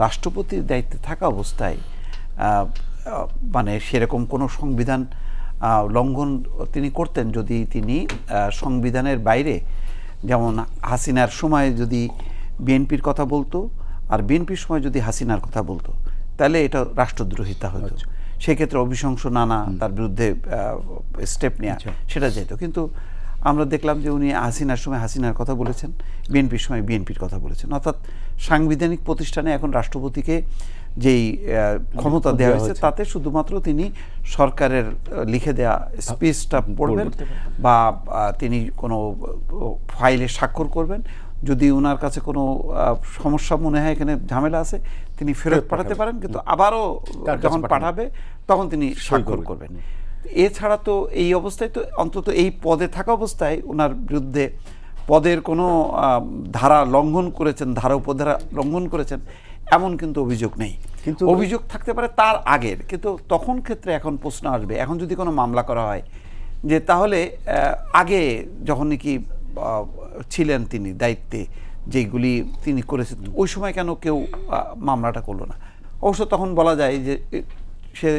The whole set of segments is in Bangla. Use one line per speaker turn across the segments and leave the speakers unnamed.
রাষ্ট্রপতির দায়িত্বে থাকা অবস্থায় মানে সেরকম কোনো সংবিধান লঙ্ঘন তিনি করতেন যদি তিনি সংবিধানের বাইরে, যেমন হাসিনার সময় যদি বিএনপির কথা বলতো আর বিএনপির সময় যদি হাসিনার কথা বলতো, তাহলে এটা রাষ্ট্রদ্রোহিতা হতো। সেক্ষেত্রে অভিশংস নানা তার বিরুদ্ধে স্টেপ নেওয়া সেটা যেত। কিন্তু আমরা দেখলাম যে উনি হাসিনার সময় হাসিনার কথা বলেছেন, বিএনপির সময় বিএনপির কথা বলেছেন। অর্থাৎ সাংবিধানিক প্রতিষ্ঠানে এখন রাষ্ট্রপতিকে যেই ক্ষমতা দেওয়া হয়েছে তাতে শুধুমাত্র তিনি সরকারের লিখে দেওয়া স্পিচটা পড়বেন বা তিনি কোনো ফাইলে স্বাক্ষর করবেন। যদি ওনার কাছে কোনো সমস্যা মনে হয়, এখানে ঝামেলা আছে, তিনি ফেরত পাঠাতে পারেন, কিন্তু আবারও যখন পাঠাবে তখন তিনি স্বাক্ষর করবেন। এছাড়া তো এই অবস্থায় তো অন্তত এই পদে থাকা অবস্থায় ওনার বিরুদ্ধে পদের কোনো ধারা লঙ্ঘন করেছেন, ধারা উপধারা লঙ্ঘন করেছেন এমন কিন্তু অভিযোগ নেই। কিন্তু অভিযোগ থাকতে পারে তার আগের, কিন্তু তখন ক্ষেত্রে এখন প্রশ্ন আসবে, এখন যদি কোনো মামলা করা হয় যে তাহলে আগে যখন নাকি ছিলেন তিনি দায়িত্বে, যেগুলি তিনি করেছেন ওই সময় কেন কেউ মামলাটা করলো না? অবশ্য তখন বলা যায় যে সে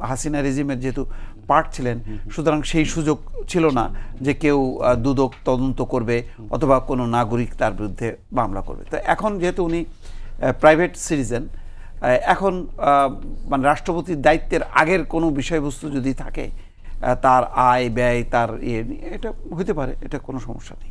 হাসিনা রেজিমের যেহেতু পার্ট ছিলেন, সুতরাং সেই সুযোগ ছিল না যে কেউ দুদক তদন্ত করবে অথবা কোনো নাগরিক তার বিরুদ্ধে মামলা করবে। তো এখন যেহেতু উনি প্রাইভেট সিটিজেন, এখন মানে রাষ্ট্রপতির দায়িত্বের আগের কোনো বিষয়বস্তু যদি থাকে, তার আয় ব্যয়, তার এটা হতে পারে, এটা কোনো সমস্যা নেই।